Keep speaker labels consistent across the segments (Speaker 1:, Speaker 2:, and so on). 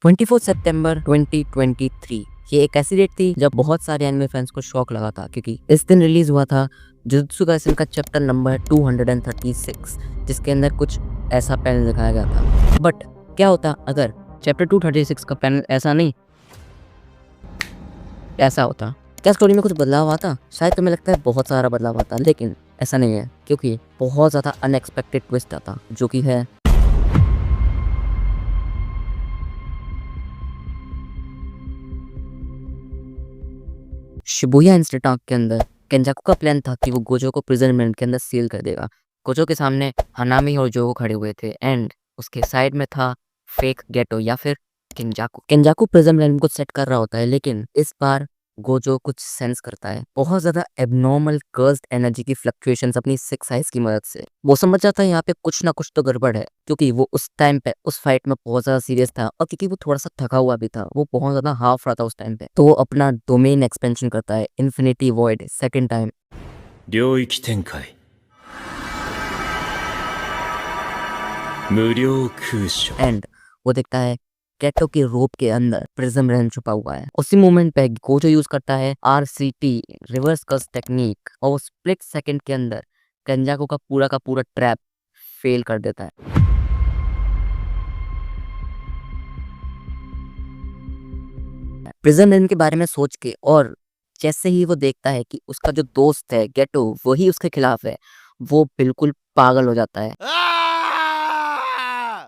Speaker 1: 24 सितंबर 2023 ये एक ऐसी डेट थी जब बहुत सारे एनिमे फैंस को शॉक लगा था, क्योंकि इस दिन रिलीज हुआ था जुजुत्सु काइसेन का चैप्टर नंबर 236, जिसके अंदर कुछ ऐसा पैनल दिखाया गया था। बट क्या होता अगर चैप्टर 236 का पैनल ऐसा होता? क्या स्टोरी में कुछ बदलाव आता? शायद तुम्हें लगता है बहुत सारा बदलाव आता, लेकिन ऐसा नहीं है, क्योंकि बहुत ज़्यादा अनएक्सपेक्टेड ट्विस्ट आता, जो कि है शिबुया इंस्टेंट आर्क के अंदर केंजाकू का प्लान था कि वो गोजो को प्रिजनमेंट के अंदर सील कर देगा। गोजो के सामने हनामी और जोगो खड़े हुए थे एंड उसके साइड में था फेक गेटो या फिर केंजाकू। केंजाकू प्रिजनमेंट को सेट कर रहा होता है, लेकिन इस बार गोजो कुछ सेंस करता है, बहुत ज्यादा एबनॉर्मल कर्स्ड एनर्जी की फ्लक्चुएशंस अपनी सिक्स आइज की मदद से। वो समझ जाता है यहाँ पे कुछ ना कुछ तो गड़बड़ है, क्योंकि वो उस टाइम पे उस फाइट में बहुत ज्यादा सीरियस था और क्योंकि वो थोड़ा सा थका हुआ भी था, वो बहुत ज्यादा हाफ रहा था उस टाइम पे। तो वो अपना डोमेन एक्सपेंशन करता है, infinity void second time.
Speaker 2: 領域展開無料空所
Speaker 1: and वो देखता है गेटो के रोप के अंदर प्रिज्म रेन छुपा हुआ है। उसी मोमेंट पे गोजो यूज करता है RCT रिवर्स कर्स टेक्निक और वो स्प्लिट सेकंड के अंदर केंजाकू का पूरा ट्रैप फेल कर देता है। प्रिज्म रेन के बारे में सोच के और जैसे ही वो देखता है कि उसका जो दोस्त है गेटो वही उसके खिलाफ है, वो बिल्कुल पागल हो जाता है।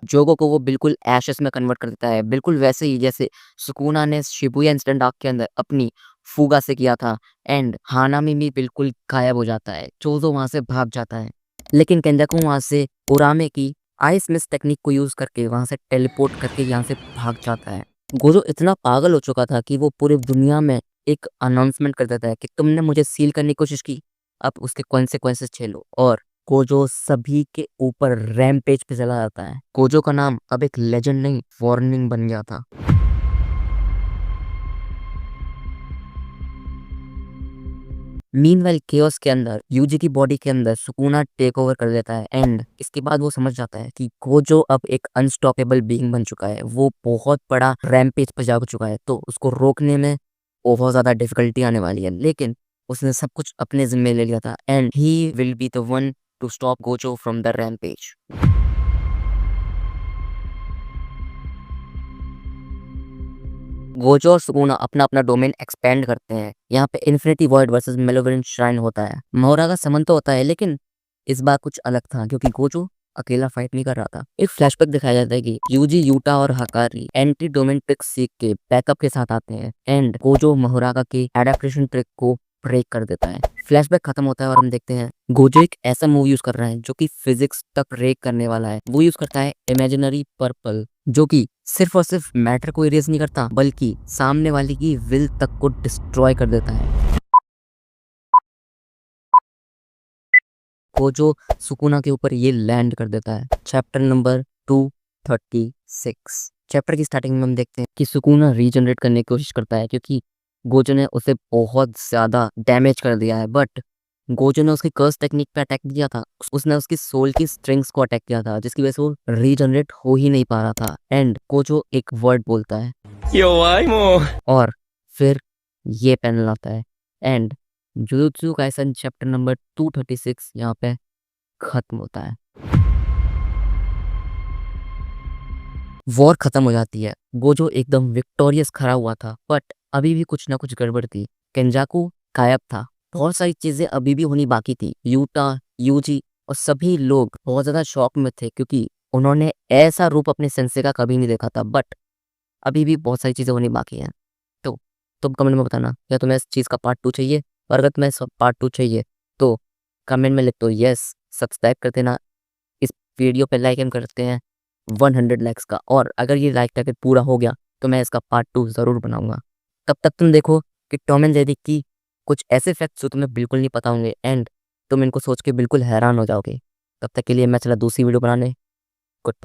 Speaker 1: जोगो को वो बिल्कुल एशेस में कन्वर्ट कर देता है, बिल्कुल वैसे ही जैसे सुकुना ने शिबुया इंसिडेंट आर्क के अंदर अपनी फूगा से किया था। एंड हानामी भी बिल्कुल गायब हो जाता है, चोजो वहां से भाग जाता है, लेकिन केंजाकू वहां से उरामे की आइस मिस्ट टेक्निक को यूज करके वहां से टेलीपोर्ट करके यहाँ से भाग जाता है। गोजो इतना पागल हो चुका था कि वो पूरी दुनिया में एक अनाउंसमेंट कर देता है कि तुमने मुझे सील करने की कोशिश की, अब उसके कॉन्सिक्वेंसेस झेलो। और गोजो सभी के ऊपर रैम्पेज पे चला जाता है। गोजो का नाम अब एक लेजेंड नहीं, वार्निंग बन गया था। मीनवाइल केओस के अंदर यूजी की बॉडी के अंदर सुकुना टेक ओवर कर लेता है एंड इसके बाद वो समझ जाता है कि गोजो अब एक अनस्टॉपेबल बीइंग बन चुका है, वो बहुत बड़ा रैम्पेज पे जा चुका है, तो उसको रोकने में बहुत ज्यादा डिफिकल्टी आने वाली है। लेकिन उसने सब कुछ अपने जिम्मे ले लिया था and he will be the one two stop Gojo from the rampage. Gojo और सुकुना अपना अपना डोमेन एक्सपेंड करते हैं। यहाँ पे इन्फिनिटी वॉइड वर्सेस मेलोवेरेंट श्राइन होता है। मोरा का समन तो होता है, लेकिन इस बार कुछ अलग था, क्योंकि गोजो अकेला फाइट नहीं कर रहा था। एक फ्लैशबैक दिखाया जाता है कि यूजी, यूटा और हकारी एंटी डोमेन ट्रिक सीख के बैकअप के साथ आते हैं एंड गोजो मोरागा की एडेप्टेशन ट्रिक को ब्रेक कर देता है। फ्लैशबैक खत्म होता है और हम देखते हैं गोजो एक ऐसा मूव यूज कर रहा है जो कि फिजिक्स तक ब्रेक करने वाला है। वो यूज करता है इमेजिनरी पर्पल, जो कि सिर्फ और सिर्फ मैटर को इरेज नहीं करता, बल्कि सामने वाले की विल तक को डिस्ट्रॉय कर देता है। गोजो सुकुना के ऊपर ये लैंड कर देता है। Chapter number 236। चैप्टर की स्टार्टिंग में हम देखते हैं कि सुकुना रीजनरेट करने की कोशिश करता है, क्योंकि गोजो ने उसे बहुत ज्यादा डैमेज कर दिया है। बट गोजो ने उसकी कर्स टेक्निक पे अटैक किया था, उसने उसकी सोल की स्ट्रिंग्स को अटैक किया था, जिसकी वजह से वो रीजनरेट हो ही नहीं पा रहा था। एंड गोजो एक वर्ड बोलता है
Speaker 2: 弱いもん
Speaker 1: और फिर ये पैनल आता है and jujutsu Kaisen chapter number 236 यहाँ पे खत्म होता है। वॉर खत्म हो जाती है। गोजो एकदम विक्टोरियस खड़ा हुआ था, बट अभी भी कुछ ना कुछ गड़बड़ थी। केंजाकू गायब था, बहुत सारी चीजें अभी भी होनी बाकी थी। यूटा, यूजी और सभी लोग बहुत ज्यादा शॉक में थे, क्योंकि उन्होंने ऐसा रूप अपने सेंसे का कभी नहीं देखा था। बट अभी भी बहुत सारी चीजें होनी बाकी हैं। तो तुम कमेंट में बताना क्या तुम्हें इस चीज का पार्ट 2 चाहिए, और अगर तुम्हें पार्ट 2 चाहिए तो कमेंट में लिख दो यस। सब्सक्राइब कर देना, इस वीडियो पे लाइक हम करते हैं 100 लाइक्स का, और अगर ये लाइक टारगेट पूरा हो गया तो मैं इसका पार्ट 2 जरूर बनाऊंगा। तब तक तुम देखो कि टॉम एंड जेरी की कुछ ऐसे फैक्ट्स जो तुम्हें बिल्कुल नहीं पता होंगे एंड तुम इनको सोच के बिल्कुल हैरान हो जाओगे। तब तक के लिए मैं चला दूसरी वीडियो बनाने। Good bye.